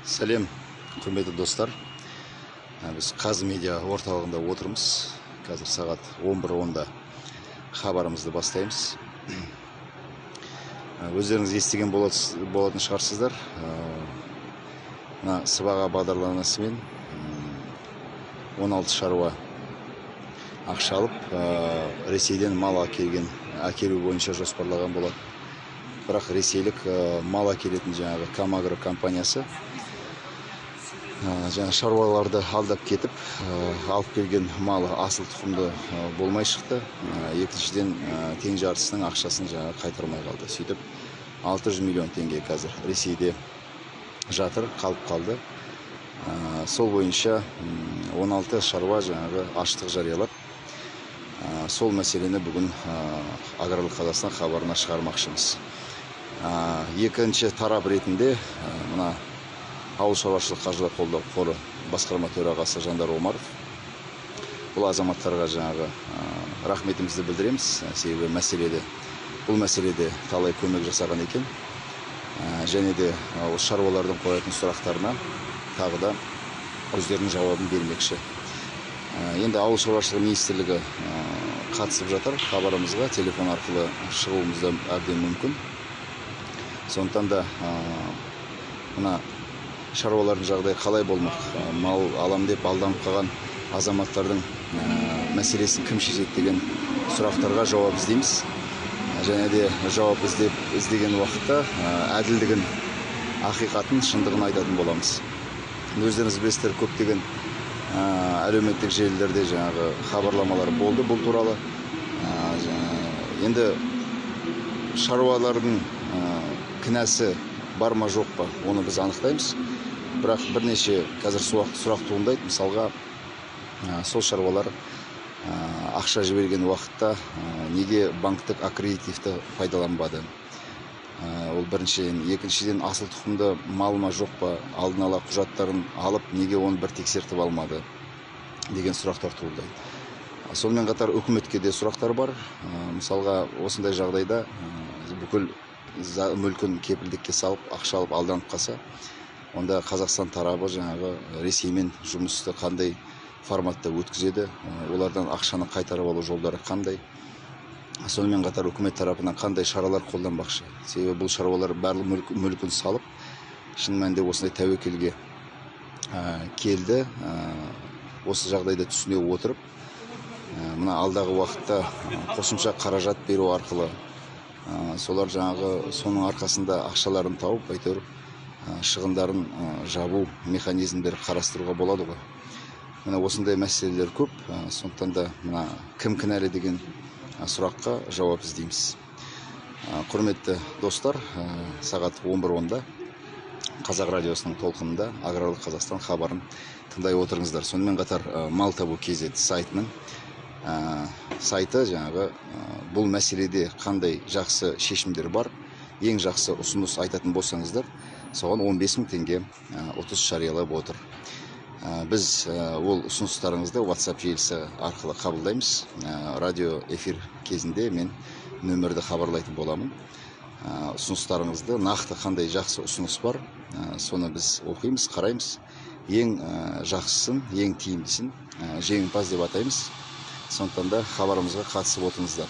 Сәлем, құрметті достар. Біз Қазмедиа орталығында отырмыз. Қазір сағат 11:10-да хабарымызды бастаймыз. Өздеріңіз естіген болатын шығарсыздар. Мына сыбаға бағдарламасымен 16 шаруа ақша алып, Ресейден мал әкелу бойынша жоспарлаған болады. Бірақ ресейлік мал әкелетін жаңағы Камагро компаниясы жаңа шаруаларды алдап кетіп, алып келген малы асыл тұқымды болмай шықты. Екіншіден тең жартысының ақшасын жаңа қайтармай қалды. Сөйтіп 600 миллион теңге қазір Ресейде жатыр, қалып қалды. Сол бойынша 16 шаруа жаңағы аштық жариялап, сол мәселені бүгін Аграрлық Қазақстан хабарына шығармақшымыз. Екінші тарап ретінде мына Ауыл шаруашылық қаржылай қолдау қоры басқарма төрағасы Жандар Омаров бұл азаматтарға жаңағы рахметімізді білдіреміз. Себебі бұл мәселеде талай көмек жасаған екен. Және де шаруалардың қоятын сұрақтарына тағы да өздерінің жауабын бермекші. Енді Ауыл шаруашылығы министрлігі қатысып жатыр. Хабарымызға телефон арқылы шығуымызда әбден мүмкін. Сондықтан да мына шаруалардың жағдайы қалай болмақ? Мал алам деп алданып қалған азаматтардың мәселесін кім шешеді деген сұрақтарға жауап іздейміз. Және де жауап іздеген уақытта әділдігін, ақиқатын, шындығын айтатын боламыз. Өздеріңіз білесіздер, көптеген әлеуметтік желілерде жаңағы хабарламалар болды бұл туралы. Енді шаруалардың кінәсі бар ма жоқ па, оны біз анықтаймыз. Бірақ бірнеше қазір сұрақ туындайды. Мысалға, сол шаруалар ақша жіберген уақытта неге банктік аккредитивті пайдаланбады? Ол біріншіден. Екіншіден, асыл тұқымды мал ма жоқ па, алдын ала құжаттарын алып, неге оны бір тексертіп алмады деген сұрақтар туындайды. Сонымен қатар үкіметке де сұрақтар бар. Мысалға, осындай жағдайда бүкіл мүлкін кепілдікке салып, ақша алып алданып қалса, онда Қазақстан тарабы жаңағы Ресеймен жұмысты қандай форматта өткізеді, олардан ақшаны қайтарып алу жолдары қандай. Сонымен қатар үкімет тарапынан қандай шаралар қолданбақшы. Себебі бұл шаруалар барлық мүлкін салып, шын мәнінде осындай тәуекелге келді. Осы жағдайда түсіне отырып, мына алдағы уақытта қосымша қаражат беру арқылы солар жаңағы соның арқасында ақшаларын тауып, әйтеуір шығындарын жабу механизмдер қарастыруға болады ғой. Мына осындай мәселелер көп. Сондықтан да мына кім кінәлі деген сұраққа жауап іздейміз. Құрметті достар, сағат 11:10-да Қазақ радиосының толқынында Аграрлық Қазақстан хабарын тыңдай отырыңыздар. Сонымен қатар Мал табу KZ сайтының сайты жаңағы бұл мәселеде қандай жақсы шешімдер бар, ең жақсы ұсыныс айтатын болсаңыздар, соған 15 000 теңге ұтыс жариялап отыр. Біз ол ұсыныстарыңызды WhatsApp желісі арқылы қабылдаймыз. Радио эфир кезінде мен нөмірді хабарлайтын боламын. Ұсыныстарыңызды, нақты қандай жақсы ұсыныс бар, соны біз оқимыз, қараймыз. Ең жақсысын, ең тиімдісін жеңімпаз деп атаймыз. Сондықтан да хабарымызға қатысып отырыңыздар.